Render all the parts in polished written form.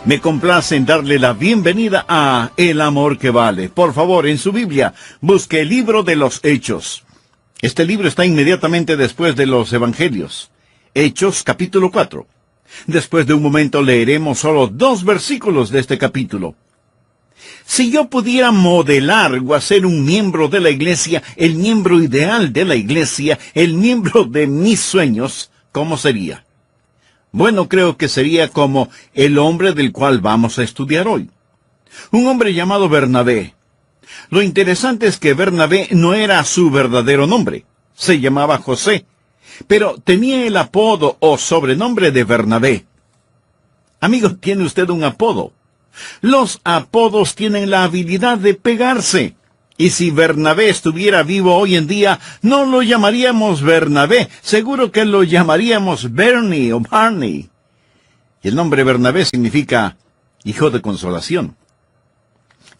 Me complace en darle la bienvenida a El Amor que Vale. Por favor, en su Biblia, busque el libro de los Hechos. Este libro está inmediatamente después de los Evangelios. Hechos, capítulo 4. Después de un momento leeremos solo 2 versículos de este capítulo. Si yo pudiera modelar o hacer un miembro de la iglesia, el miembro ideal de la iglesia, el miembro de mis sueños, ¿cómo sería? Bueno, creo que sería como el hombre del cual vamos a estudiar hoy. Un hombre llamado Bernabé. Lo interesante es que Bernabé no era su verdadero nombre. Se llamaba José, pero tenía el apodo o sobrenombre de Bernabé. Amigo, ¿tiene usted un apodo? Los apodos tienen la habilidad de pegarse. Y si Bernabé estuviera vivo hoy en día, no lo llamaríamos Bernabé, seguro que lo llamaríamos Bernie o Barney. Y el nombre Bernabé significa hijo de consolación.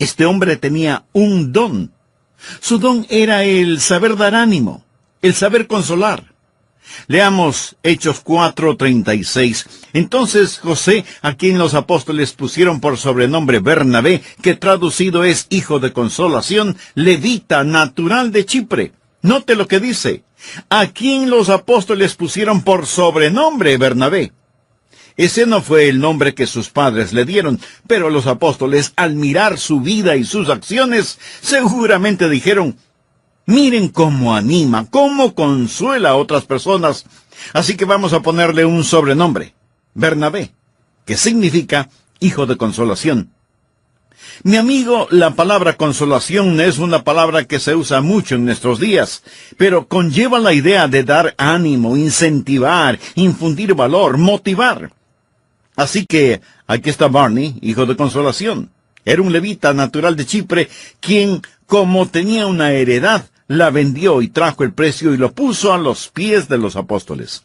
Este hombre tenía un don. Su don era el saber dar ánimo, el saber consolar. Leamos Hechos 4:36. Entonces José, a quien los apóstoles pusieron por sobrenombre Bernabé, que traducido es hijo de consolación, levita, natural de Chipre. Note lo que dice. A quien los apóstoles pusieron por sobrenombre Bernabé. Ese no fue el nombre que sus padres le dieron, pero los apóstoles, al mirar su vida y sus acciones, seguramente dijeron: miren cómo anima, cómo consuela a otras personas. Así que vamos a ponerle un sobrenombre, Bernabé, que significa hijo de consolación. Mi amigo, la palabra consolación es una palabra que se usa mucho en nuestros días, pero conlleva la idea de dar ánimo, incentivar, infundir valor, motivar. Así que aquí está Barney, hijo de consolación. Era un levita natural de Chipre, quien, como tenía una heredad, la vendió y trajo el precio y lo puso a los pies de los apóstoles.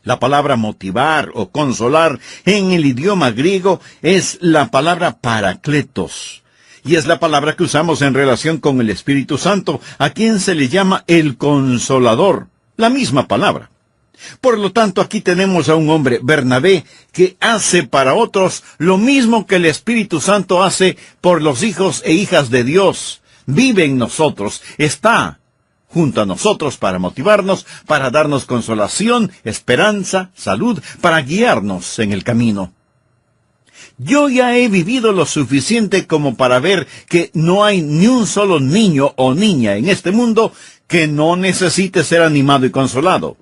La palabra motivar o consolar en el idioma griego es la palabra parakletos, y es la palabra que usamos en relación con el Espíritu Santo, a quien se le llama el Consolador, la misma palabra. Por lo tanto, aquí tenemos a un hombre, Bernabé, que hace para otros lo mismo que el Espíritu Santo hace por los hijos e hijas de Dios. Vive en nosotros, está junto a nosotros para motivarnos, para darnos consolación, esperanza, salud, para guiarnos en el camino. Yo ya he vivido lo suficiente como para ver que no hay ni un solo niño o niña en este mundo que no necesite ser animado y consolado.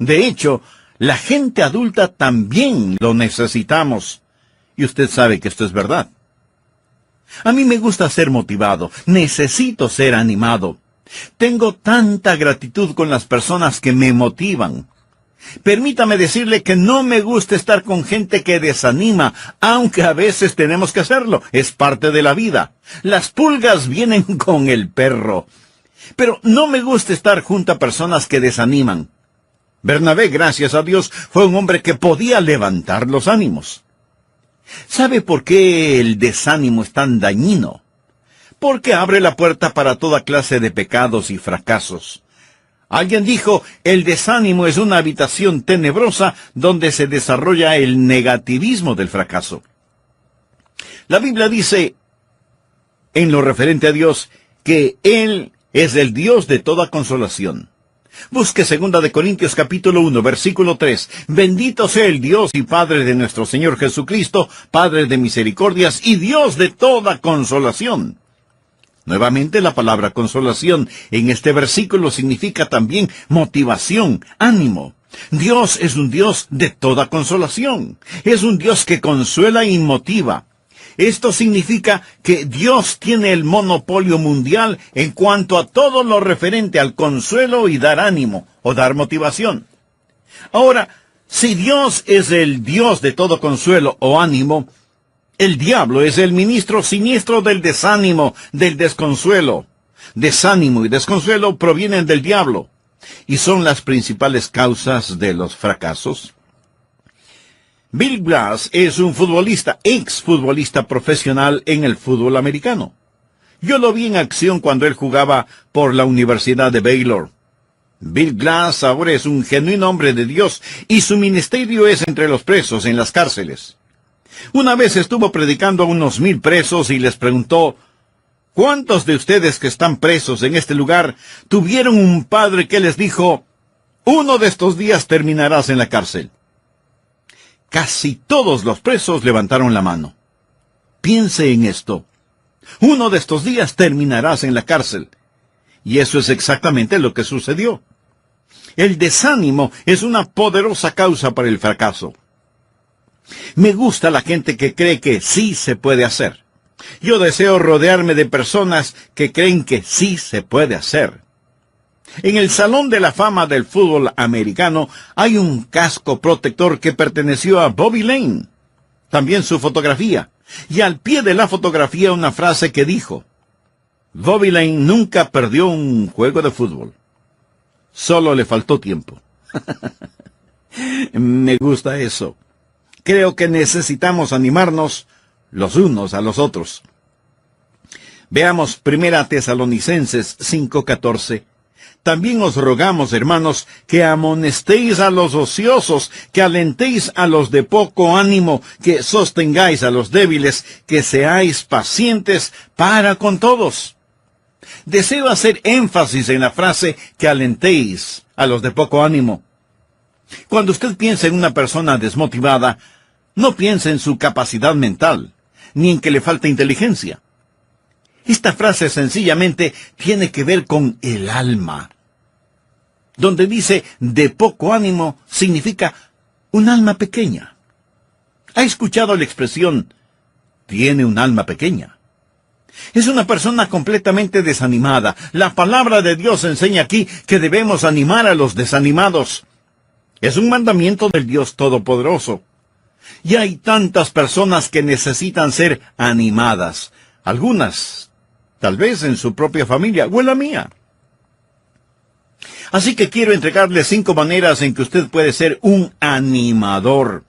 De hecho, la gente adulta también lo necesitamos. Y usted sabe que esto es verdad. A mí me gusta ser motivado, necesito ser animado. Tengo tanta gratitud con las personas que me motivan. Permítame decirle que no me gusta estar con gente que desanima, aunque a veces tenemos que hacerlo, es parte de la vida. Las pulgas vienen con el perro. Pero no me gusta estar junto a personas que desaniman. Bernabé, gracias a Dios, fue un hombre que podía levantar los ánimos. ¿Sabe por qué el desánimo es tan dañino? Porque abre la puerta para toda clase de pecados y fracasos. Alguien dijo, el desánimo es una habitación tenebrosa donde se desarrolla el negativismo del fracaso. La Biblia dice, en lo referente a Dios, que Él es el Dios de toda consolación. Busque 2 de Corintios capítulo 1, versículo 3. Bendito sea el Dios y Padre de nuestro Señor Jesucristo, Padre de misericordias y Dios de toda consolación. Nuevamente la palabra consolación en este versículo significa también motivación, ánimo. Dios es un Dios de toda consolación. Es un Dios que consuela y motiva. Esto significa que Dios tiene el monopolio mundial en cuanto a todo lo referente al consuelo y dar ánimo o dar motivación. Ahora, si Dios es el Dios de todo consuelo o ánimo, el diablo es el ministro siniestro del desánimo, del desconsuelo. Desánimo y desconsuelo provienen del diablo y son las principales causas de los fracasos. Bill Blass es un futbolista, exfutbolista profesional en el fútbol americano. Yo lo vi en acción cuando él jugaba por la Universidad de Baylor. Bill Blass ahora es un genuino hombre de Dios y su ministerio es entre los presos en las cárceles. Una vez estuvo predicando a unos 1000 presos y les preguntó: ¿cuántos de ustedes que están presos en este lugar tuvieron un padre que les dijo: uno de estos días terminarás en la cárcel? Casi todos los presos levantaron la mano. Piense en esto. Uno de estos días terminarás en la cárcel. Y eso es exactamente lo que sucedió. El desánimo es una poderosa causa para el fracaso. Me gusta la gente que cree que sí se puede hacer. Yo deseo rodearme de personas que creen que sí se puede hacer. En el Salón de la Fama del fútbol americano hay un casco protector que perteneció a Bobby Lane. También su fotografía. Y al pie de la fotografía una frase que dijo: Bobby Lane nunca perdió un juego de fútbol. Solo le faltó tiempo. Me gusta eso. Creo que necesitamos animarnos los unos a los otros. Veamos 1 Tesalonicenses 5:14. También os rogamos, hermanos, que amonestéis a los ociosos, que alentéis a los de poco ánimo, que sostengáis a los débiles, que seáis pacientes para con todos. Deseo hacer énfasis en la frase que alentéis a los de poco ánimo. Cuando usted piensa en una persona desmotivada, no piensa en su capacidad mental, ni en que le falta inteligencia. Esta frase sencillamente tiene que ver con el alma. Donde dice de poco ánimo, significa un alma pequeña. ¿Ha escuchado la expresión tiene un alma pequeña? Es una persona completamente desanimada. La palabra de Dios enseña aquí que debemos animar a los desanimados. Es un mandamiento del Dios Todopoderoso. Y hay tantas personas que necesitan ser animadas. Algunas, tal vez en su propia familia o en la mía. Así que quiero entregarle 5 maneras en que usted puede ser un animador.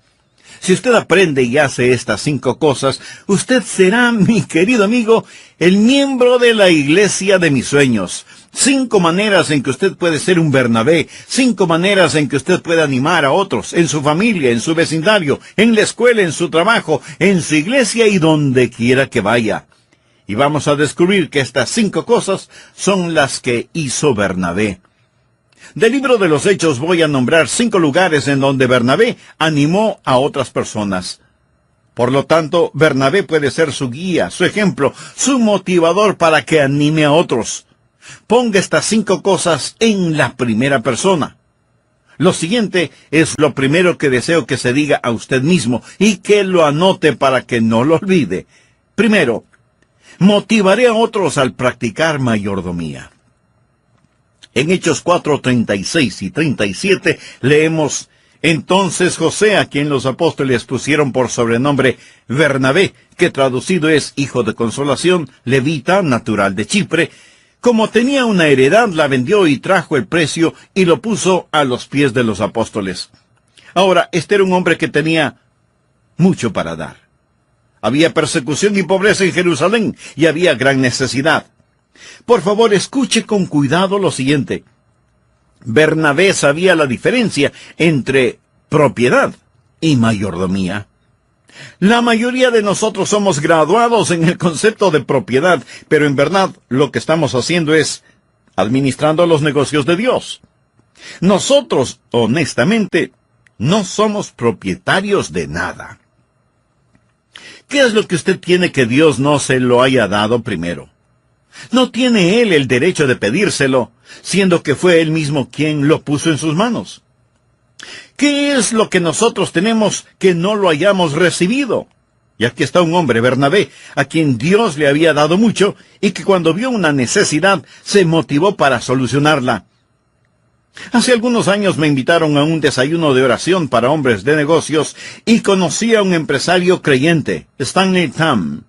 Si usted aprende y hace estas 5 cosas, usted será, mi querido amigo, el miembro de la iglesia de mis sueños. 5 maneras en que usted puede ser un Bernabé. 5 maneras en que usted puede animar a otros, en su familia, en su vecindario, en la escuela, en su trabajo, en su iglesia y donde quiera que vaya. Y vamos a descubrir que estas 5 cosas son las que hizo Bernabé. Del libro de los Hechos voy a nombrar 5 lugares en donde Bernabé animó a otras personas. Por lo tanto, Bernabé puede ser su guía, su ejemplo, su motivador para que anime a otros. Ponga estas 5 cosas en la primera persona. Lo siguiente es lo primero que deseo que se diga a usted mismo y que lo anote para que no lo olvide. Primero, motivaré a otros al practicar mayordomía. En Hechos 4:36 y 37 leemos: entonces José, a quien los apóstoles pusieron por sobrenombre Bernabé, que traducido es hijo de consolación, levita, natural de Chipre, como tenía una heredad, la vendió y trajo el precio y lo puso a los pies de los apóstoles. Ahora, este era un hombre que tenía mucho para dar. Había persecución y pobreza en Jerusalén y había gran necesidad. Por favor, escuche con cuidado lo siguiente. Bernabé sabía la diferencia entre propiedad y mayordomía. La mayoría de nosotros somos graduados en el concepto de propiedad, pero en verdad lo que estamos haciendo es administrando los negocios de Dios. Nosotros, honestamente, no somos propietarios de nada. ¿Qué es lo que usted tiene que Dios no se lo haya dado primero? No tiene Él el derecho de pedírselo, siendo que fue Él mismo quien lo puso en sus manos. ¿Qué es lo que nosotros tenemos que no lo hayamos recibido? Y aquí está un hombre, Bernabé, a quien Dios le había dado mucho, y que cuando vio una necesidad, se motivó para solucionarla. Hace algunos años me invitaron a un desayuno de oración para hombres de negocios, y conocí a un empresario creyente, Stanley Tam,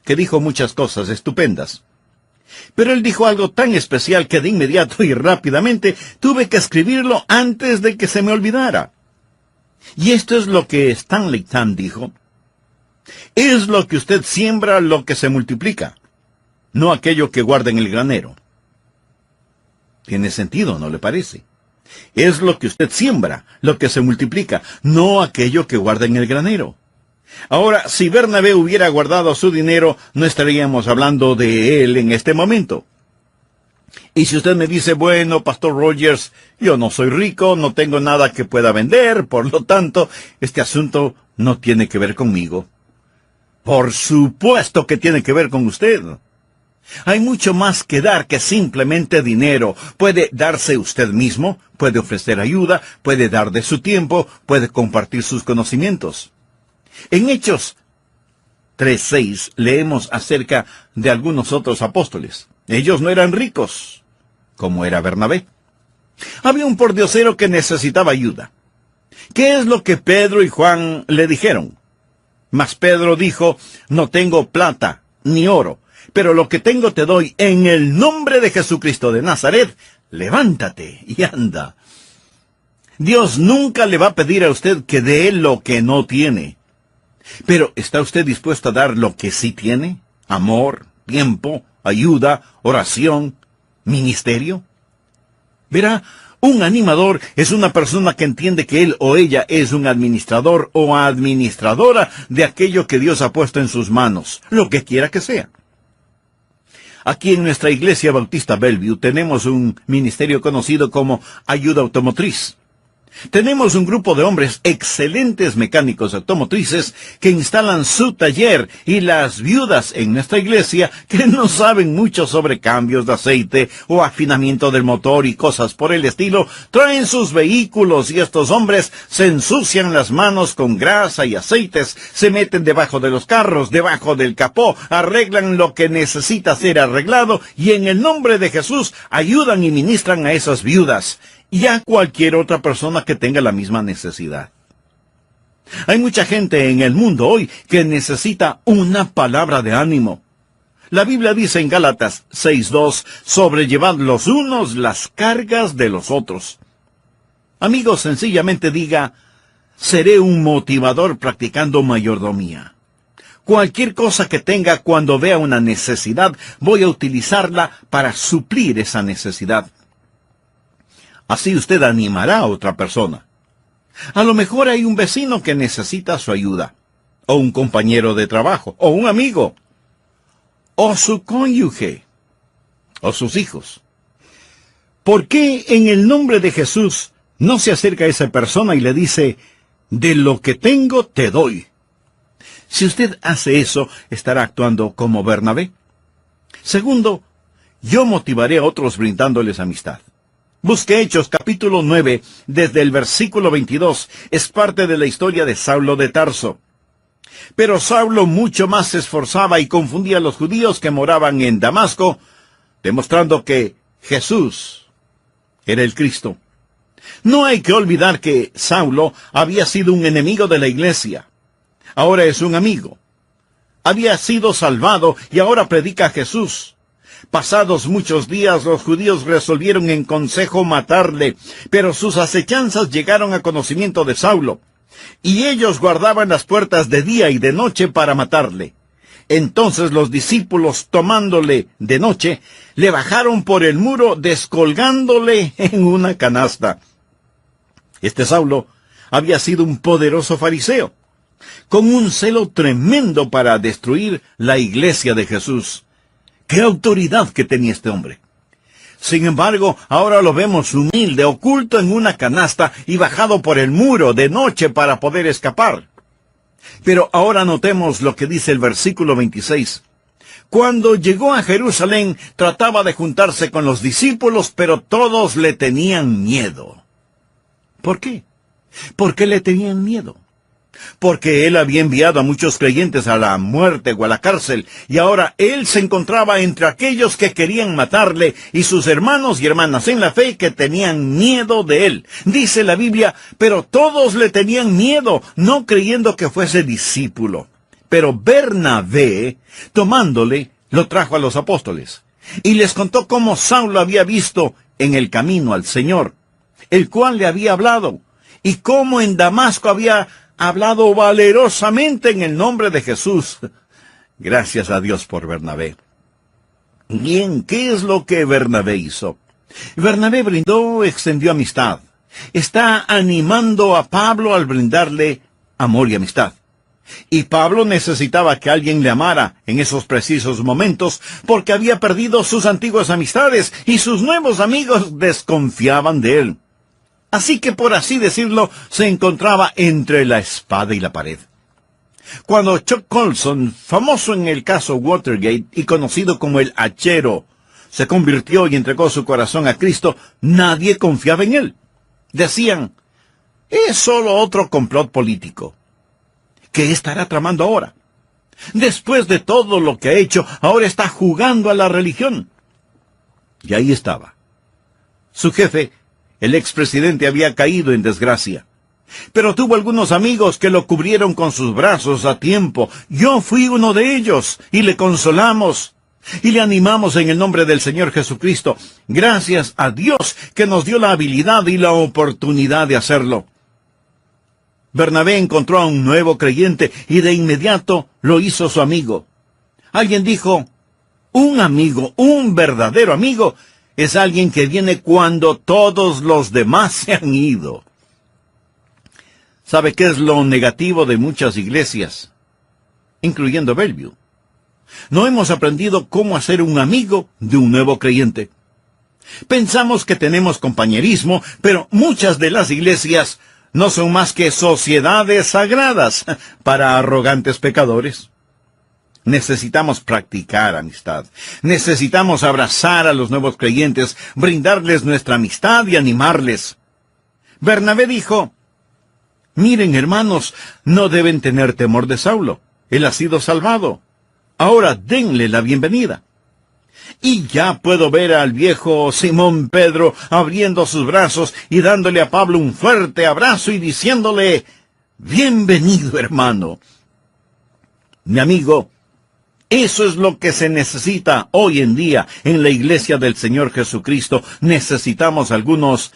que dijo muchas cosas estupendas. Pero él dijo algo tan especial que de inmediato y rápidamente tuve que escribirlo antes de que se me olvidara. Y esto es lo que Stanley Tam dijo: es lo que usted siembra lo que se multiplica, no aquello que guarda en el granero. Tiene sentido, ¿no le parece? Es lo que usted siembra lo que se multiplica, no aquello que guarda en el granero. Ahora, si Bernabé hubiera guardado su dinero, no estaríamos hablando de él en este momento. Y si usted me dice, bueno, Pastor Rogers, yo no soy rico, no tengo nada que pueda vender, por lo tanto, este asunto no tiene que ver conmigo. Por supuesto que tiene que ver con usted. Hay mucho más que dar que simplemente dinero. Puede darse usted mismo, puede ofrecer ayuda, puede dar de su tiempo, puede compartir sus conocimientos. En Hechos 3:6 leemos acerca de algunos otros apóstoles. Ellos no eran ricos, como era Bernabé. Había un pordiosero que necesitaba ayuda. ¿Qué es lo que Pedro y Juan le dijeron? Mas Pedro dijo, no tengo plata ni oro, pero lo que tengo te doy en el nombre de Jesucristo de Nazaret, levántate y anda. Dios nunca le va a pedir a usted que dé lo que no tiene. Pero, ¿está usted dispuesto a dar lo que sí tiene? Amor, tiempo, ayuda, oración, ministerio. Verá, un animador es una persona que entiende que él o ella es un administrador o administradora de aquello que Dios ha puesto en sus manos, lo que quiera que sea. Aquí en nuestra iglesia bautista Bellevue tenemos un ministerio conocido como Ayuda Automotriz. Tenemos un grupo de hombres excelentes mecánicos automotrices que instalan su taller, y las viudas en nuestra iglesia que no saben mucho sobre cambios de aceite o afinamiento del motor y cosas por el estilo, traen sus vehículos y estos hombres se ensucian las manos con grasa y aceites, se meten debajo de los carros, debajo del capó, arreglan lo que necesita ser arreglado y en el nombre de Jesús ayudan y ministran a esas viudas y a cualquier otra persona que tenga la misma necesidad. Hay mucha gente en el mundo hoy que necesita una palabra de ánimo. La Biblia dice en Gálatas 6:2, sobrellevad los unos las cargas de los otros. Amigo, sencillamente diga, seré un motivador practicando mayordomía. Cualquier cosa que tenga cuando vea una necesidad, voy a utilizarla para suplir esa necesidad. Así usted animará a otra persona. A lo mejor hay un vecino que necesita su ayuda, o un compañero de trabajo, o un amigo, o su cónyuge, o sus hijos. ¿Por qué en el nombre de Jesús no se acerca a esa persona y le dice, de lo que tengo te doy? Si usted hace eso, estará actuando como Bernabé. Segundo, yo motivaré a otros brindándoles amistad. Busque Hechos capítulo 9, desde el versículo 22. Es parte de la historia de Saulo de Tarso. Pero Saulo mucho más se esforzaba y confundía a los judíos que moraban en Damasco, demostrando que Jesús era el Cristo. No hay que olvidar que Saulo había sido un enemigo de la iglesia. Ahora es un amigo. Había sido salvado y ahora predica a Jesús. Pasados muchos días, los judíos resolvieron en consejo matarle, pero sus acechanzas llegaron a conocimiento de Saulo, y ellos guardaban las puertas de día y de noche para matarle. Entonces los discípulos, tomándole de noche, le bajaron por el muro, descolgándole en una canasta. Este Saulo había sido un poderoso fariseo, con un celo tremendo para destruir la iglesia de Jesús. ¡Qué autoridad que tenía este hombre! Sin embargo, ahora lo vemos humilde, oculto en una canasta y bajado por el muro de noche para poder escapar. Pero ahora notemos lo que dice el versículo 26. Cuando llegó a Jerusalén, trataba de juntarse con los discípulos, pero todos le tenían miedo. ¿Por qué? ¿Por qué le tenían miedo? Porque él había enviado a muchos creyentes a la muerte o a la cárcel, y ahora él se encontraba entre aquellos que querían matarle, y sus hermanos y hermanas en la fe que tenían miedo de él. Dice la Biblia, pero todos le tenían miedo, no creyendo que fuese discípulo. Pero Bernabé, tomándole, lo trajo a los apóstoles, y les contó cómo Saulo había visto en el camino al Señor, el cual le había hablado, y cómo en Damasco había hablado valerosamente en el nombre de Jesús. Gracias a Dios por Bernabé. Bien, ¿qué es lo que Bernabé hizo? Bernabé brindó, extendió amistad. Está animando a Pablo al brindarle amor y amistad. Y Pablo necesitaba que alguien le amara en esos precisos momentos porque había perdido sus antiguas amistades y sus nuevos amigos desconfiaban de él. Así que, por así decirlo, se encontraba entre la espada y la pared. Cuando Chuck Colson, famoso en el caso Watergate y conocido como el hachero, se convirtió y entregó su corazón a Cristo, nadie confiaba en él. Decían, es solo otro complot político. ¿Qué estará tramando ahora? Después de todo lo que ha hecho, ahora está jugando a la religión. Y ahí estaba. Su jefe, el expresidente, había caído en desgracia. Pero tuvo algunos amigos que lo cubrieron con sus brazos a tiempo. Yo fui uno de ellos, y le consolamos, y le animamos en el nombre del Señor Jesucristo. Gracias a Dios que nos dio la habilidad y la oportunidad de hacerlo. Bernabé encontró a un nuevo creyente y de inmediato lo hizo su amigo. Alguien dijo, un amigo, un verdadero amigo, es alguien que viene cuando todos los demás se han ido. ¿Sabe qué es lo negativo de muchas iglesias, incluyendo Bellevue? No hemos aprendido cómo hacer un amigo de un nuevo creyente. Pensamos que tenemos compañerismo, pero muchas de las iglesias no son más que sociedades sagradas para arrogantes pecadores. Necesitamos practicar amistad. Necesitamos abrazar a los nuevos creyentes, brindarles nuestra amistad y animarles. Bernabé dijo, miren, hermanos, no deben tener temor de Saulo. Él ha sido salvado. Ahora denle la bienvenida. Y ya puedo ver al viejo Simón Pedro abriendo sus brazos y dándole a Pablo un fuerte abrazo y diciéndole, bienvenido, hermano. Mi amigo, eso es lo que se necesita hoy en día en la iglesia del Señor Jesucristo. Necesitamos algunos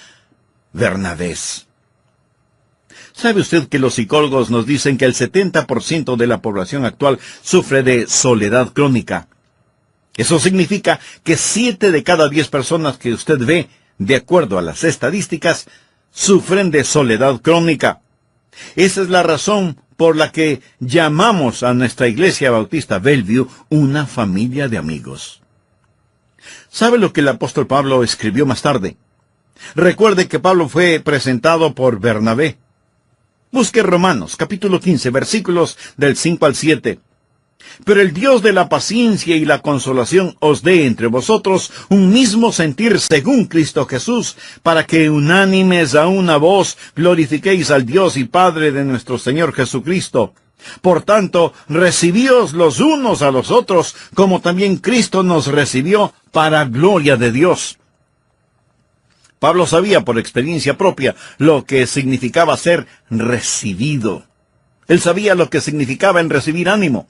Bernabés. ¿Sabe usted que los psicólogos nos dicen que el 70% de la población actual sufre de soledad crónica? Eso significa que 7 de cada 10 personas que usted ve, de acuerdo a las estadísticas, sufren de soledad crónica. Esa es la razón por la que llamamos a nuestra iglesia bautista Bellevue una familia de amigos. ¿Sabe lo que el apóstol Pablo escribió más tarde? Recuerde que Pablo fue presentado por Bernabé. Busque Romanos, capítulo 15, versículos del 5 al 7. Pero el Dios de la paciencia y la consolación os dé entre vosotros un mismo sentir según Cristo Jesús, para que unánimes a una voz glorifiquéis al Dios y Padre de nuestro Señor Jesucristo. Por tanto, recibíos los unos a los otros, como también Cristo nos recibió para gloria de Dios. Pablo sabía por experiencia propia lo que significaba ser recibido. Él sabía lo que significaba en recibir ánimo.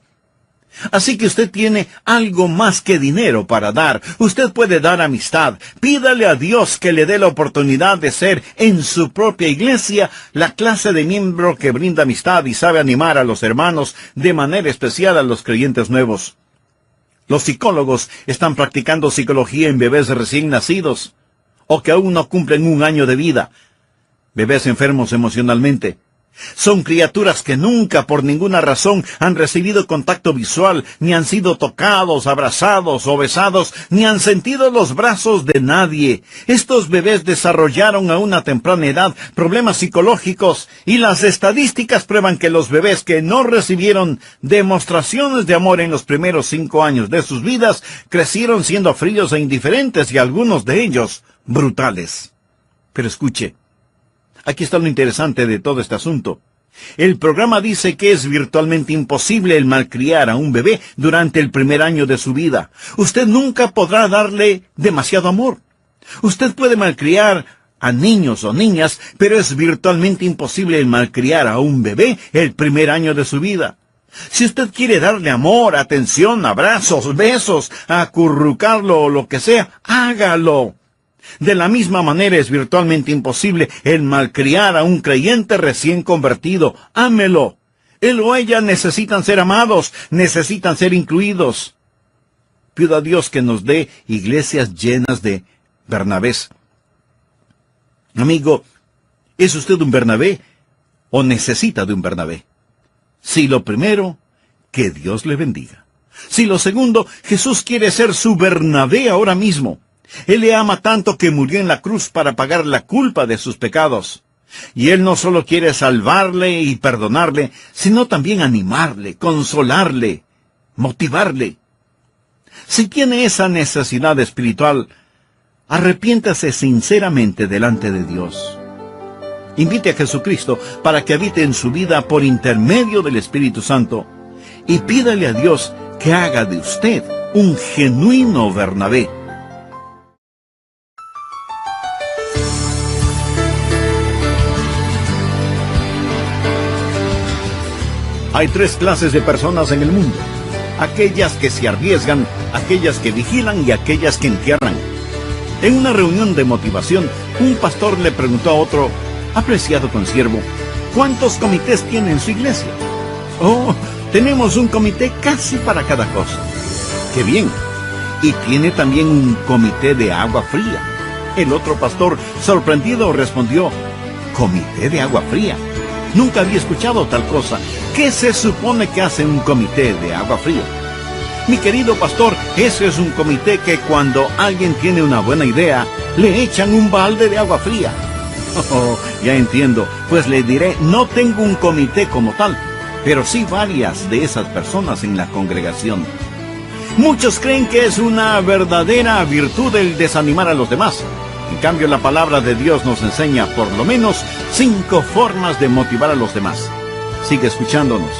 Así que usted tiene algo más que dinero para dar. Usted puede dar amistad. Pídale a Dios que le dé la oportunidad de ser en su propia iglesia la clase de miembro que brinda amistad y sabe animar a los hermanos, de manera especial a los creyentes nuevos. Los psicólogos están practicando psicología en bebés recién nacidos, o que aún no cumplen 1 año de vida. Bebés enfermos emocionalmente. Son criaturas que nunca, por ninguna razón, han recibido contacto visual, ni han sido tocados, abrazados o besados, ni han sentido los brazos de nadie. Estos bebés desarrollaron a una temprana edad problemas psicológicos, y las estadísticas prueban que los bebés que no recibieron demostraciones de amor en los primeros 5 años de sus vidas, crecieron siendo fríos e indiferentes, y algunos de ellos brutales. Pero escuche. Aquí está lo interesante de todo este asunto. El programa dice que es virtualmente imposible el malcriar a un bebé durante el primer año de su vida. Usted nunca podrá darle demasiado amor. Usted puede malcriar a niños o niñas, pero es virtualmente imposible el malcriar a un bebé el primer año de su vida. Si usted quiere darle amor, atención, abrazos, besos, acurrucarlo o lo que sea, hágalo. De la misma manera es virtualmente imposible el malcriar a un creyente recién convertido. Ámelo. Él o ella necesitan ser amados, necesitan ser incluidos. Pido a Dios que nos dé iglesias llenas de Bernabés. Amigo, ¿es usted un Bernabé o necesita de un Bernabé? Si lo primero, que Dios le bendiga. Si lo segundo, Jesús quiere ser su Bernabé ahora mismo. Él le ama tanto que murió en la cruz para pagar la culpa de sus pecados. Y Él no solo quiere salvarle y perdonarle, sino también animarle, consolarle, motivarle. Si tiene esa necesidad espiritual, arrepiéntase sinceramente delante de Dios. Invite a Jesucristo para que habite en su vida por intermedio del Espíritu Santo y pídale a Dios que haga de usted un genuino Bernabé. Hay tres clases de personas en el mundo: aquellas que se arriesgan, aquellas que vigilan y aquellas que entierran. En una reunión de motivación, un pastor le preguntó a otro: apreciado consiervo, ¿cuántos comités tiene en su iglesia? Oh, tenemos un comité casi para cada cosa. ¡Qué bien! Y tiene también un comité de agua fría. El otro pastor, sorprendido, respondió: ¿comité de agua fría? Nunca había escuchado tal cosa. ¿Qué se supone que hace un comité de agua fría? Mi querido pastor, ese es un comité que cuando alguien tiene una buena idea, le echan un balde de agua fría. Oh, ya entiendo. Pues le diré, no tengo un comité como tal, pero sí varias de esas personas en la congregación. Muchos creen que es una verdadera virtud el desanimar a los demás. En cambio, la palabra de Dios nos enseña por lo menos 5 formas de motivar a los demás. Sigue escuchándonos.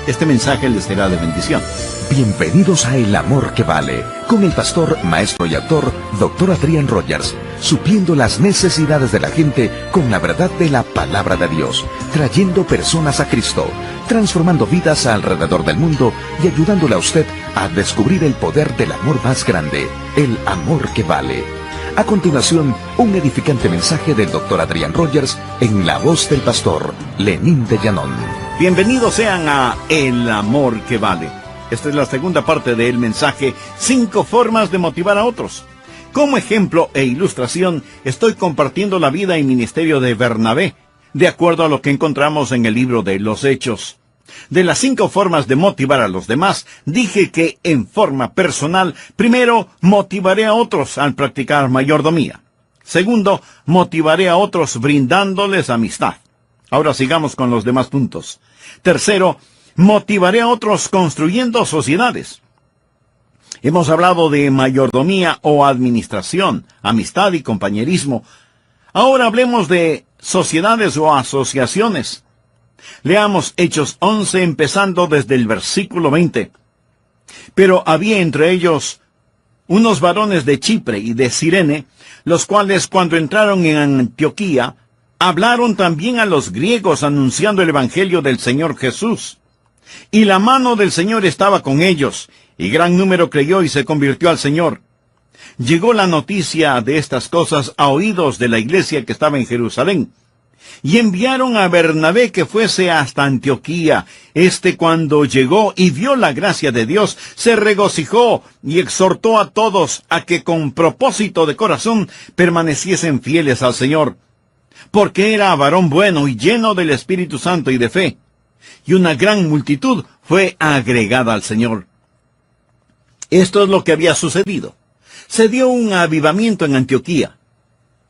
Este mensaje les será de bendición. Bienvenidos a El Amor que Vale, con el pastor, maestro y autor, Dr. Adrian Rogers, supliendo las necesidades de la gente con la verdad de la palabra de Dios, trayendo personas a Cristo, transformando vidas alrededor del mundo y ayudándole a usted a descubrir el poder del amor más grande, el amor que vale. A continuación, un edificante mensaje del Dr. Adrian Rogers en la voz del pastor Lenín de Llanón. Bienvenidos sean a El Amor que Vale. Esta es la segunda parte del mensaje, 5 formas de motivar a otros. Como ejemplo e ilustración, estoy compartiendo la vida y ministerio de Bernabé, de acuerdo a lo que encontramos en el libro de los Hechos. De las 5 formas de motivar a los demás, dije que en forma personal, primero, motivaré a otros al practicar mayordomía. Segundo, motivaré a otros brindándoles amistad. Ahora sigamos con los demás puntos. Tercero, motivaré a otros construyendo sociedades. Hemos hablado de mayordomía o administración, amistad y compañerismo. Ahora hablemos de sociedades o asociaciones. Leamos Hechos 11 empezando desde el versículo 20. Pero había entre ellos unos varones de Chipre y de Cirene, los cuales cuando entraron en Antioquía, hablaron también a los griegos anunciando el evangelio del Señor Jesús. Y la mano del Señor estaba con ellos, y gran número creyó y se convirtió al Señor. Llegó la noticia de estas cosas a oídos de la iglesia que estaba en Jerusalén, y enviaron a Bernabé que fuese hasta Antioquía. Cuando llegó y vio la gracia de Dios, se regocijó y exhortó a todos a que con propósito de corazón permaneciesen fieles al Señor, porque era varón bueno y lleno del Espíritu Santo y de fe. Y una gran multitud fue agregada al Señor. Esto es lo que había sucedido. Se dio un avivamiento en Antioquía.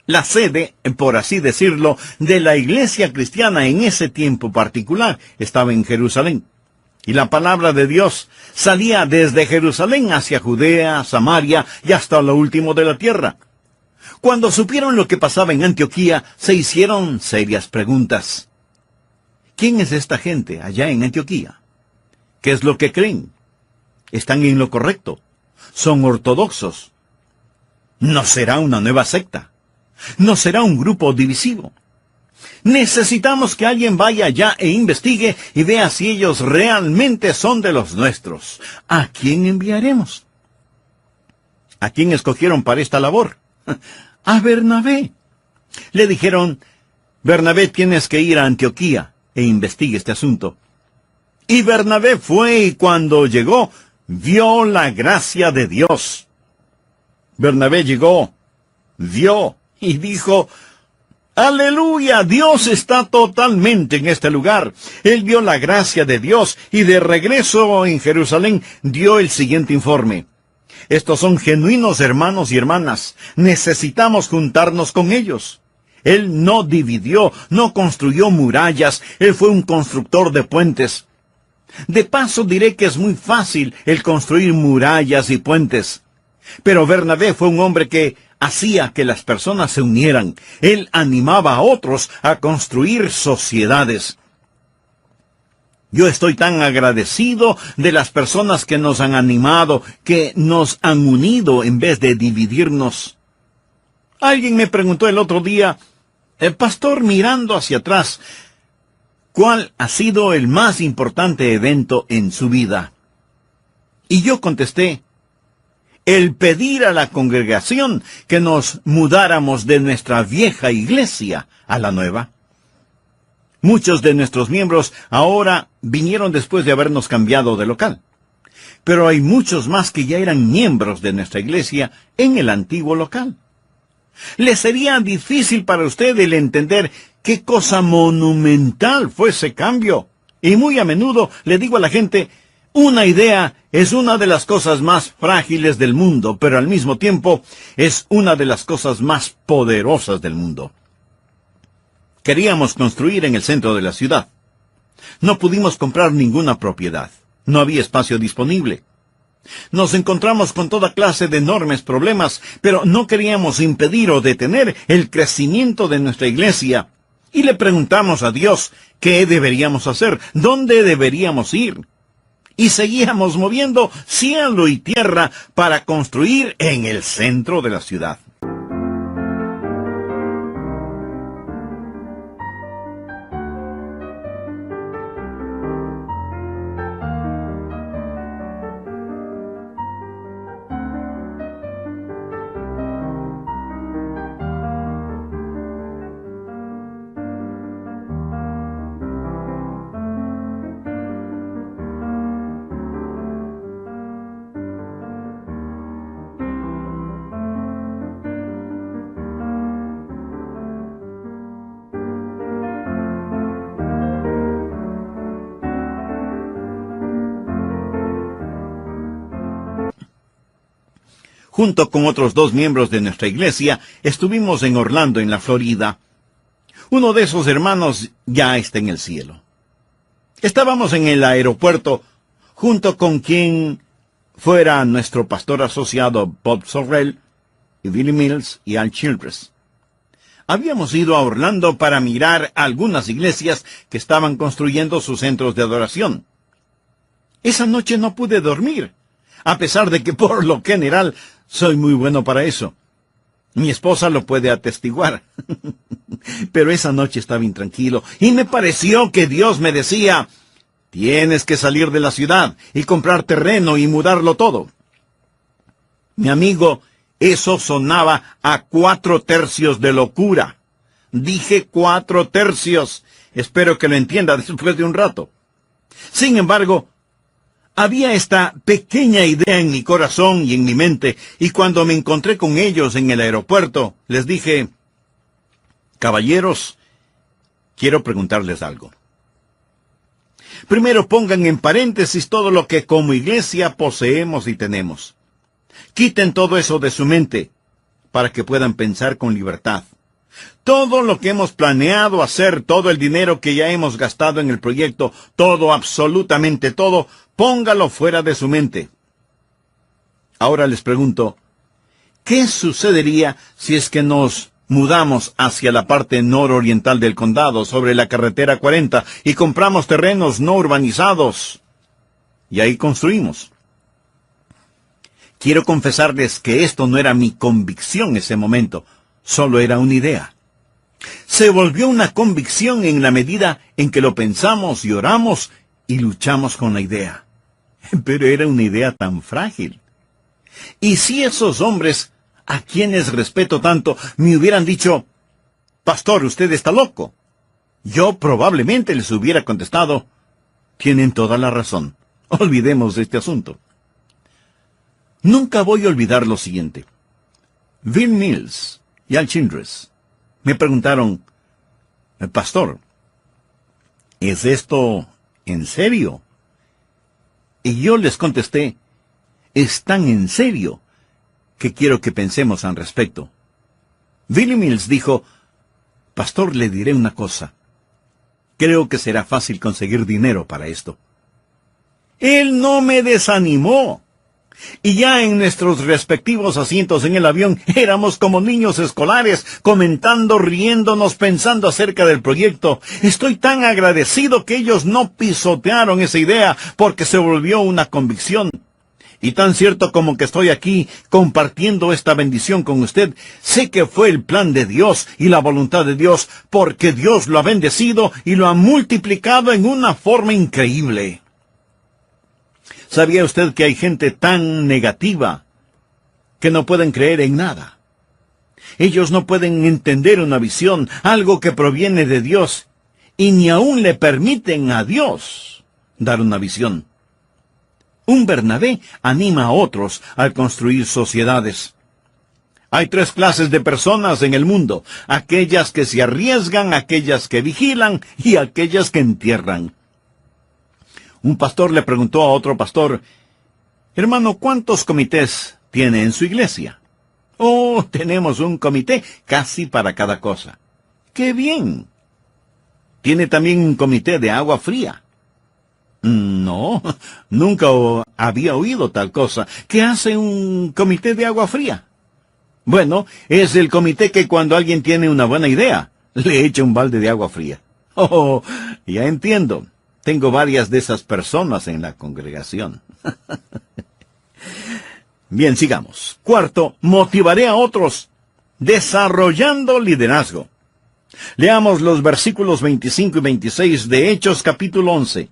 La sede, por así decirlo, de la iglesia cristiana en ese tiempo particular estaba en Jerusalén. Y la palabra de Dios salía desde Jerusalén hacia Judea, Samaria y hasta lo último de la tierra. Cuando supieron lo que pasaba en Antioquía, se hicieron serias preguntas. ¿Quién es esta gente allá en Antioquía? ¿Qué es lo que creen? ¿Están en lo correcto? ¿Son ortodoxos? ¿No será una nueva secta? ¿No será un grupo divisivo? Necesitamos que alguien vaya allá e investigue y vea si ellos realmente son de los nuestros. ¿A quién enviaremos? ¿A quién escogieron para esta labor? A Bernabé. Le dijeron: Bernabé, tienes que ir a Antioquía e investigue este asunto. Y Bernabé fue, y cuando llegó, vio la gracia de Dios. Bernabé llegó, vio y dijo: Aleluya, Dios está totalmente en este lugar. Él vio la gracia de Dios y de regreso en Jerusalén dio el siguiente informe. Estos son genuinos hermanos y hermanas. Necesitamos juntarnos con ellos. Él no dividió, no construyó murallas. Él fue un constructor de puentes. De paso diré que es muy fácil el construir murallas y puentes. Pero Bernabé fue un hombre que hacía que las personas se unieran. Él animaba a otros a construir sociedades. Yo estoy tan agradecido de las personas que nos han animado, que nos han unido en vez de dividirnos. Alguien me preguntó el otro día, pastor, mirando hacia atrás, ¿cuál ha sido el más importante evento en su vida? Y yo contesté, el pedir a la congregación que nos mudáramos de nuestra vieja iglesia a la nueva. Muchos de nuestros miembros ahora vinieron después de habernos cambiado de local. Pero hay muchos más que ya eran miembros de nuestra iglesia en el antiguo local. ¿Le sería difícil para usted el entender qué cosa monumental fue ese cambio? Y muy a menudo le digo a la gente, una idea es una de las cosas más frágiles del mundo, pero al mismo tiempo es una de las cosas más poderosas del mundo. Queríamos construir en el centro de la ciudad. No pudimos comprar ninguna propiedad. No había espacio disponible. Nos encontramos con toda clase de enormes problemas, pero no queríamos impedir o detener el crecimiento de nuestra iglesia. Y le preguntamos a Dios qué deberíamos hacer, dónde deberíamos ir. Y seguíamos moviendo cielo y tierra para construir en el centro de la ciudad. Junto con otros 2 miembros de nuestra iglesia, estuvimos en Orlando, en la Florida. Uno de esos hermanos ya está en el cielo. Estábamos en el aeropuerto, junto con quien fuera nuestro pastor asociado Bob Sorrell, y Billy Mills y Al Childress. Habíamos ido a Orlando para mirar algunas iglesias que estaban construyendo sus centros de adoración. Esa noche no pude dormir, a pesar de que por lo general soy muy bueno para eso. Mi esposa lo puede atestiguar. Pero esa noche estaba intranquilo y me pareció que Dios me decía, tienes que salir de la ciudad y comprar terreno y mudarlo todo. Mi amigo, eso sonaba a 4/3 de locura. Dije 4/3. Espero que lo entienda después de un rato. Sin embargo, había esta pequeña idea en mi corazón y en mi mente, y cuando me encontré con ellos en el aeropuerto, les dije, caballeros, quiero preguntarles algo. Primero pongan en paréntesis todo lo que como iglesia poseemos y tenemos. Quiten todo eso de su mente, para que puedan pensar con libertad. Todo lo que hemos planeado hacer, todo el dinero que ya hemos gastado en el proyecto, todo, absolutamente todo, póngalo fuera de su mente. Ahora les pregunto, ¿qué sucedería si es que nos mudamos hacia la parte nororiental del condado, sobre la carretera 40, y compramos terrenos no urbanizados? Y ahí construimos. Quiero confesarles que esto no era mi convicción en ese momento, solo era una idea. Se volvió una convicción en la medida en que lo pensamos y oramos y luchamos con la idea. Pero era una idea tan frágil. Y si esos hombres, a quienes respeto tanto, me hubieran dicho, pastor, usted está loco, yo probablemente les hubiera contestado, tienen toda la razón, olvidemos de este asunto. Nunca voy a olvidar lo siguiente. Bill Mills y Al Childress Me preguntaron, pastor, ¿es esto en serio? Y yo les contesté, es tan en serio que quiero que pensemos al respecto. Billy Mills dijo, pastor, le diré una cosa. Creo que será fácil conseguir dinero para esto. Él no me desanimó. Y ya en nuestros respectivos asientos en el avión éramos como niños escolares, comentando, riéndonos, pensando acerca del proyecto. Estoy tan agradecido que ellos no pisotearon esa idea porque se volvió una convicción. Y tan cierto como que estoy aquí compartiendo esta bendición con usted, sé que fue el plan de Dios y la voluntad de Dios, porque Dios lo ha bendecido y lo ha multiplicado en una forma increíble. ¿Sabía usted que hay gente tan negativa que no pueden creer en nada? Ellos no pueden entender una visión, algo que proviene de Dios, y ni aún le permiten a Dios dar una visión. Un Bernabé anima a otros al construir sociedades. Hay 3 clases de personas en el mundo: aquellas que se arriesgan, aquellas que vigilan y aquellas que entierran. Un pastor le preguntó a otro pastor, hermano, ¿cuántos comités tiene en su iglesia? Oh, tenemos un comité casi para cada cosa. ¡Qué bien! ¿Tiene también un comité de agua fría? No, nunca había oído tal cosa. ¿Qué hace un comité de agua fría? Bueno, es el comité que cuando alguien tiene una buena idea, le echa un balde de agua fría. Oh, ya entiendo. Tengo varias de esas personas en la congregación. Bien, sigamos. 4, motivaré a otros desarrollando liderazgo. Leamos los versículos 25 y 26 de Hechos capítulo 11.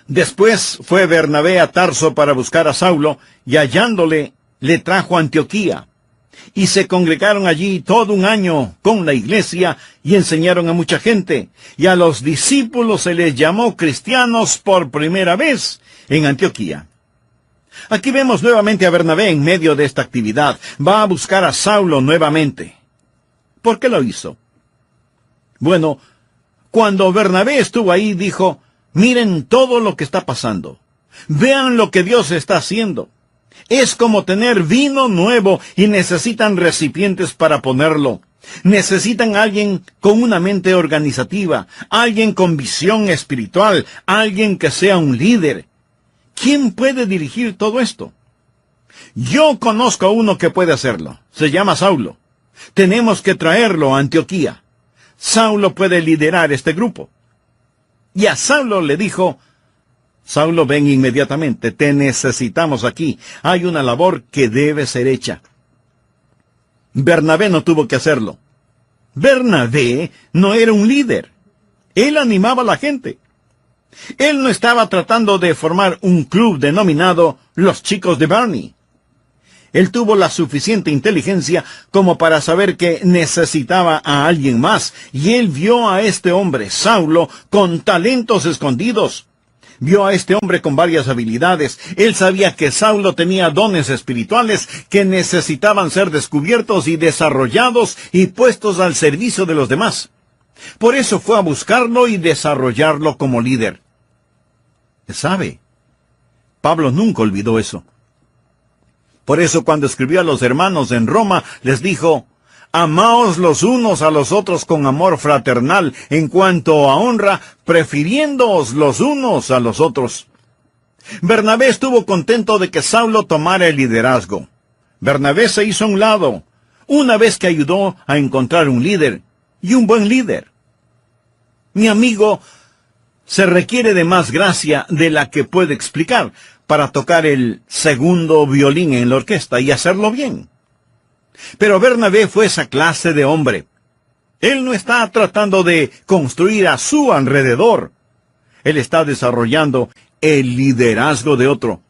Después fue Bernabé a Tarso para buscar a Saulo, y hallándole, le trajo a Antioquía. Y se congregaron allí todo un año con la iglesia, y enseñaron a mucha gente. Y a los discípulos se les llamó cristianos por primera vez en Antioquía. Aquí vemos nuevamente a Bernabé en medio de esta actividad. Va a buscar a Saulo nuevamente. ¿Por qué lo hizo? Bueno, cuando Bernabé estuvo ahí, dijo, miren todo lo que está pasando. Vean lo que Dios está haciendo. Es como tener vino nuevo y necesitan recipientes para ponerlo. Necesitan alguien con una mente organizativa, alguien con visión espiritual, alguien que sea un líder. ¿Quién puede dirigir todo esto? Yo conozco a uno que puede hacerlo. Se llama Saulo. Tenemos que traerlo a Antioquía. Saulo puede liderar este grupo. Y a Saulo le dijo, Saulo, ven inmediatamente, te necesitamos aquí. Hay una labor que debe ser hecha. Bernabé no tuvo que hacerlo. Bernabé no era un líder. Él animaba a la gente. Él no estaba tratando de formar un club denominado Los Chicos de Barney. Él tuvo la suficiente inteligencia como para saber que necesitaba a alguien más, y él vio a este hombre, Saulo, con talentos escondidos. Vio a este hombre con varias habilidades. Él sabía que Saulo tenía dones espirituales que necesitaban ser descubiertos y desarrollados y puestos al servicio de los demás. Por eso fue a buscarlo y desarrollarlo como líder. ¿Sabe? Pablo nunca olvidó eso. Por eso cuando escribió a los hermanos en Roma, les dijo, amaos los unos a los otros con amor fraternal, en cuanto a honra, prefiriéndoos los unos a los otros. Bernabé estuvo contento de que Saulo tomara el liderazgo. Bernabé se hizo a un lado, una vez que ayudó a encontrar un líder, y un buen líder. Mi amigo, se requiere de más gracia de la que puede explicar para tocar el segundo violín en la orquesta y hacerlo bien. Pero Bernabé fue esa clase de hombre. Él no está tratando de construir a su alrededor. Él está desarrollando el liderazgo de otro.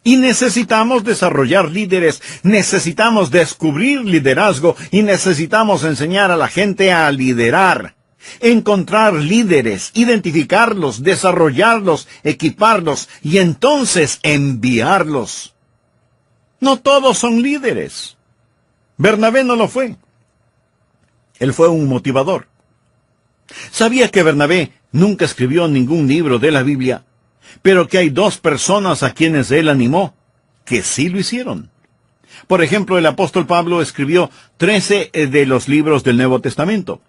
Y necesitamos desarrollar líderes, necesitamos descubrir liderazgo y necesitamos enseñar a la gente a liderar. Encontrar líderes, identificarlos, desarrollarlos, equiparlos y entonces enviarlos. No todos son líderes. Bernabé no lo fue. Él fue un motivador. Sabía que Bernabé nunca escribió ningún libro de la Biblia, pero que hay dos personas a quienes él animó que sí lo hicieron. Por ejemplo, el apóstol Pablo escribió 13 de los libros del Nuevo Testamento.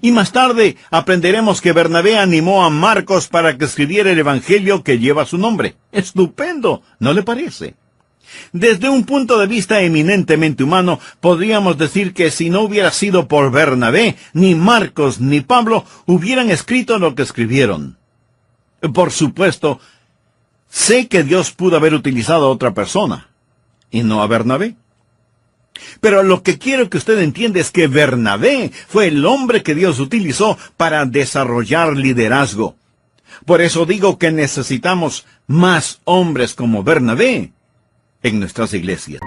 Y más tarde aprenderemos que Bernabé animó a Marcos para que escribiera el Evangelio que lleva su nombre. ¡Estupendo! ¿No le parece? Desde un punto de vista eminentemente humano, podríamos decir que si no hubiera sido por Bernabé, ni Marcos ni Pablo hubieran escrito lo que escribieron. Por supuesto, sé que Dios pudo haber utilizado a otra persona, y no a Bernabé. Pero lo que quiero que usted entienda es que Bernabé fue el hombre que Dios utilizó para desarrollar liderazgo. Por eso digo que necesitamos más hombres como Bernabé en nuestras iglesias.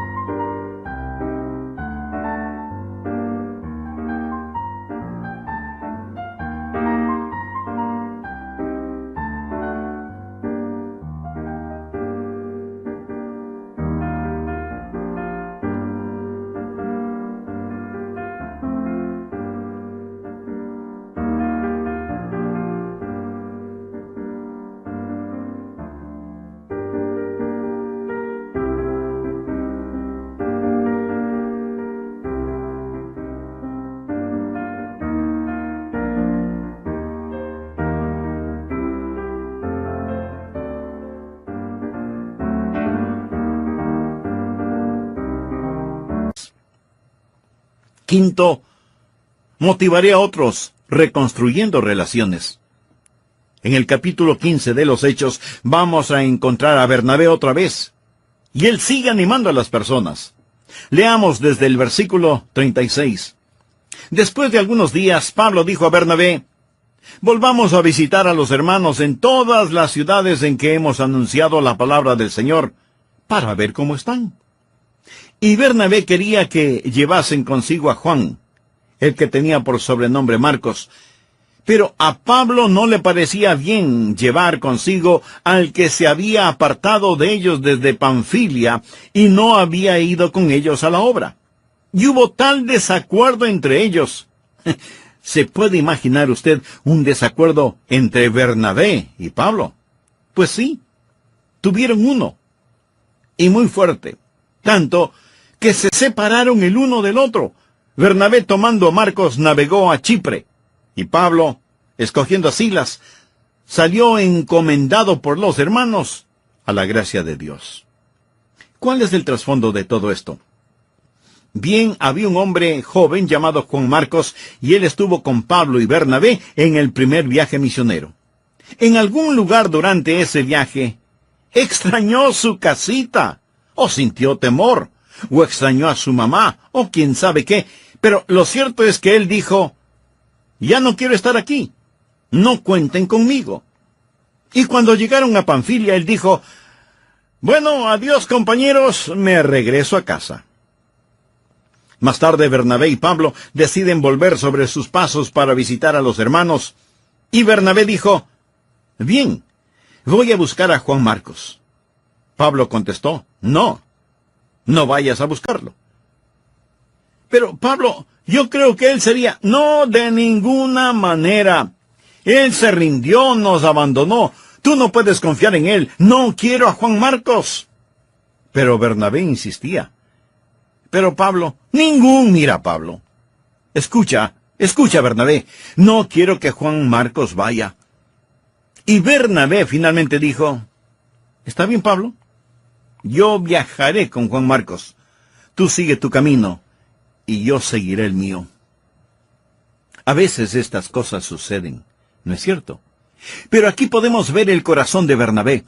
Quinto, motivaré a otros reconstruyendo relaciones. En el capítulo 15 de los Hechos vamos a encontrar a Bernabé otra vez. Y él sigue animando a las personas. Leamos desde el versículo 36. Después de algunos días, Pablo dijo a Bernabé: volvamos a visitar a los hermanos en todas las ciudades en que hemos anunciado la palabra del Señor, para ver cómo están. Y Bernabé quería que llevasen consigo a Juan, el que tenía por sobrenombre Marcos. Pero a Pablo no le parecía bien llevar consigo al que se había apartado de ellos desde Panfilia y no había ido con ellos a la obra. Y hubo tal desacuerdo entre ellos. ¿Se puede imaginar usted un desacuerdo entre Bernabé y Pablo? Pues sí, tuvieron uno, y muy fuerte, tanto que se separaron el uno del otro. Bernabé, tomando a Marcos, navegó a Chipre, y Pablo, escogiendo a Silas, salió encomendado por los hermanos a la gracia de Dios. ¿Cuál es el trasfondo de todo esto? Bien, había un hombre joven llamado Juan Marcos, y él estuvo con Pablo y Bernabé en el primer viaje misionero. En algún lugar durante ese viaje, extrañó su casita, o sintió temor, o extrañó a su mamá, o quién sabe qué, pero lo cierto es que él dijo: ya no quiero estar aquí, no cuenten conmigo. Y cuando llegaron a Panfilia, él dijo: bueno, adiós compañeros, me regreso a casa. Más tarde Bernabé y Pablo deciden volver sobre sus pasos para visitar a los hermanos, y Bernabé dijo: bien, voy a buscar a Juan Marcos. Pablo contestó: no vayas a buscarlo. Pero Pablo, yo creo que él sería... no, de ninguna manera. Él se rindió, nos abandonó. Tú no puedes confiar en él. No quiero a Juan Marcos. Pero Bernabé insistía. Pero Pablo, mira Pablo. Escucha Bernabé, no quiero que Juan Marcos vaya. Y Bernabé finalmente dijo: está bien, Pablo. Yo viajaré con Juan Marcos. Tú sigue tu camino, y yo seguiré el mío. A veces estas cosas suceden, ¿no es cierto? Pero aquí podemos ver el corazón de Bernabé.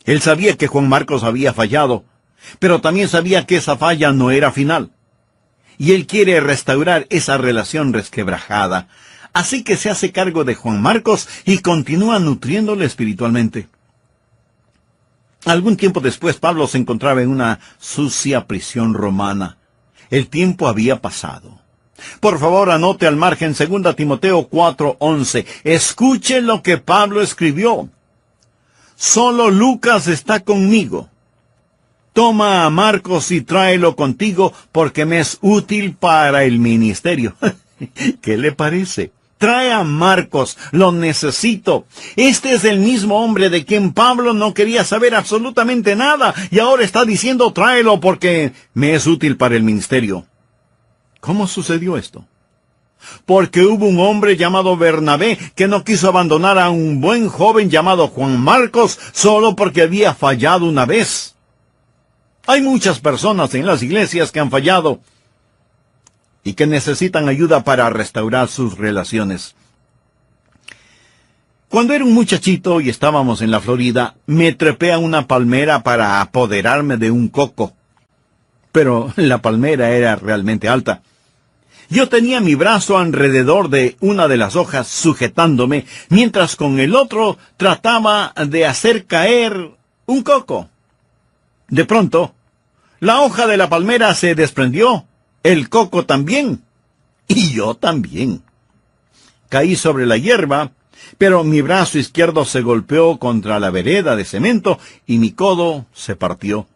Él sabía que Juan Marcos había fallado, pero también sabía que esa falla no era final. Y él quiere restaurar esa relación resquebrajada. Así que se hace cargo de Juan Marcos y continúa nutriéndole espiritualmente. Algún tiempo después, Pablo se encontraba en una sucia prisión romana. El tiempo había pasado. Por favor, anote al margen 2 Timoteo 4:11. Escuche lo que Pablo escribió. Solo Lucas está conmigo. Toma a Marcos y tráelo contigo porque me es útil para el ministerio. ¿Qué le parece? Trae a Marcos, lo necesito. Este es el mismo hombre de quien Pablo no quería saber absolutamente nada y ahora está diciendo tráelo porque me es útil para el ministerio. ¿Cómo sucedió esto? Porque hubo un hombre llamado Bernabé que no quiso abandonar a un buen joven llamado Juan Marcos solo porque había fallado una vez. Hay muchas personas en las iglesias que han fallado y que necesitan ayuda para restaurar sus relaciones. Cuando era un muchachito y estábamos en la Florida, me trepé a una palmera para apoderarme de un coco. Pero la palmera era realmente alta. Yo tenía mi brazo alrededor de una de las hojas sujetándome, mientras con el otro trataba de hacer caer un coco. De pronto, la hoja de la palmera se desprendió, el coco también, y yo también. Caí sobre la hierba, pero mi brazo izquierdo se golpeó contra la vereda de cemento y mi codo se partió.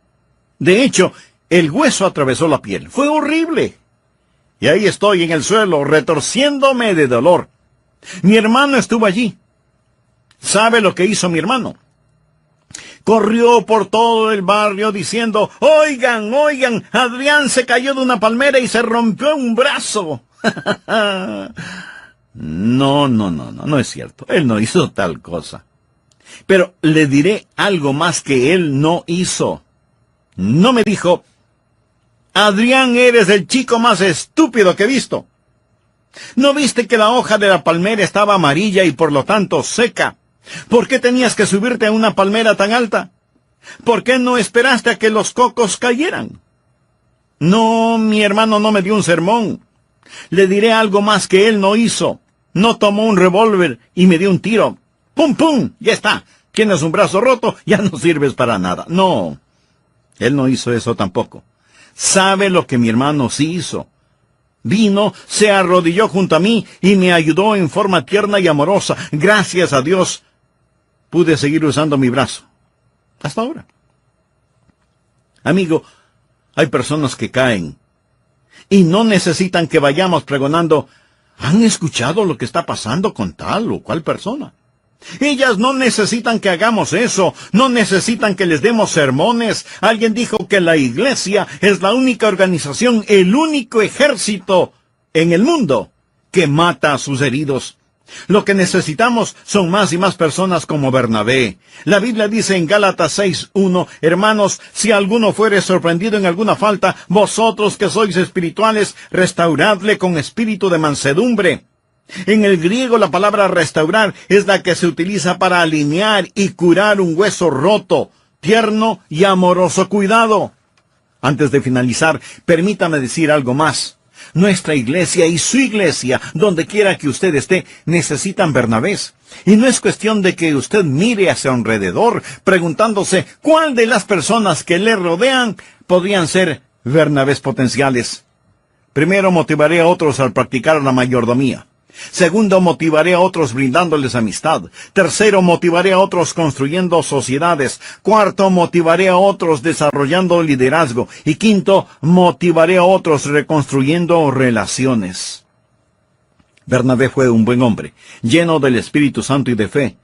De hecho, el hueso atravesó la piel. Fue horrible. Y ahí estoy en el suelo, retorciéndome de dolor. Mi hermano estuvo allí. ¿Sabe lo que hizo mi hermano? Corrió por todo el barrio diciendo, oigan, Adrián se cayó de una palmera y se rompió un brazo. No es cierto. Él no hizo tal cosa. Pero le diré algo más que él no hizo. No me dijo, Adrián, eres el chico más estúpido que he visto. ¿No viste que la hoja de la palmera estaba amarilla y por lo tanto seca? ¿Por qué tenías que subirte a una palmera tan alta? ¿Por qué no esperaste a que los cocos cayeran? No, mi hermano no me dio un sermón. Le diré algo más que él no hizo. No tomó un revólver y me dio un tiro. ¡Pum, pum! Ya está. Tienes un brazo roto, ya no sirves para nada. No, él no hizo eso tampoco. ¿Sabe lo que mi hermano sí hizo? Vino, se arrodilló junto a mí y me ayudó en forma tierna y amorosa. Gracias a Dios, pude seguir usando mi brazo. Hasta ahora. Amigo, hay personas que caen y no necesitan que vayamos pregonando, ¿han escuchado lo que está pasando con tal o cual persona? Ellas no necesitan que hagamos eso, no necesitan que les demos sermones. Alguien dijo que la iglesia es la única organización, el único ejército en el mundo que mata a sus heridos. Lo que necesitamos son más y más personas como Bernabé. La Biblia dice en Gálatas 6:1, hermanos, si alguno fuere sorprendido en alguna falta, vosotros que sois espirituales, restauradle con espíritu de mansedumbre. En el griego la palabra restaurar es la que se utiliza para alinear y curar un hueso roto, tierno y amoroso cuidado. Antes de finalizar, permítame decir algo más. Nuestra iglesia y su iglesia, donde quiera que usted esté, necesitan Bernabés. Y no es cuestión de que usted mire hacia alrededor, preguntándose cuál de las personas que le rodean podrían ser Bernabés potenciales. Primero, motivaré a otros al practicar la mayordomía. Segundo, motivaré a otros brindándoles amistad. Tercero, motivaré a otros construyendo sociedades. Cuarto, motivaré a otros desarrollando liderazgo. Y quinto, motivaré a otros reconstruyendo relaciones. Bernabé fue un buen hombre, lleno del Espíritu Santo y de fe.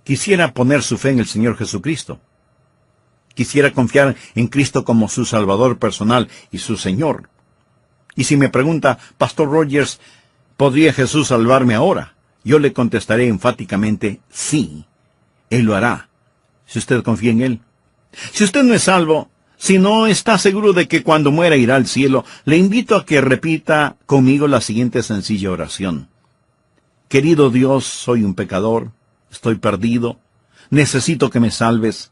Quisiera poner su fe en el Señor Jesucristo. Quisiera confiar en Cristo como su Salvador personal y su Señor. Y si me pregunta, Pastor Rogers, ¿podría Jesús salvarme ahora? Yo le contestaré enfáticamente, sí, Él lo hará, si usted confía en Él. Si usted no es salvo, si no está seguro de que cuando muera irá al cielo, le invito a que repita conmigo la siguiente sencilla oración. Querido Dios, soy un pecador, estoy perdido, necesito que me salves.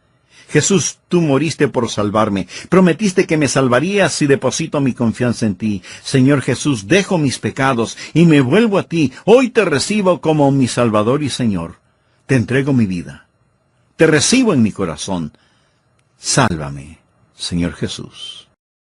Jesús, tú moriste por salvarme. Prometiste que me salvarías si deposito mi confianza en ti. Señor Jesús, dejo mis pecados y me vuelvo a ti. Hoy te recibo como mi Salvador y Señor. Te entrego mi vida. Te recibo en mi corazón. Sálvame, Señor Jesús.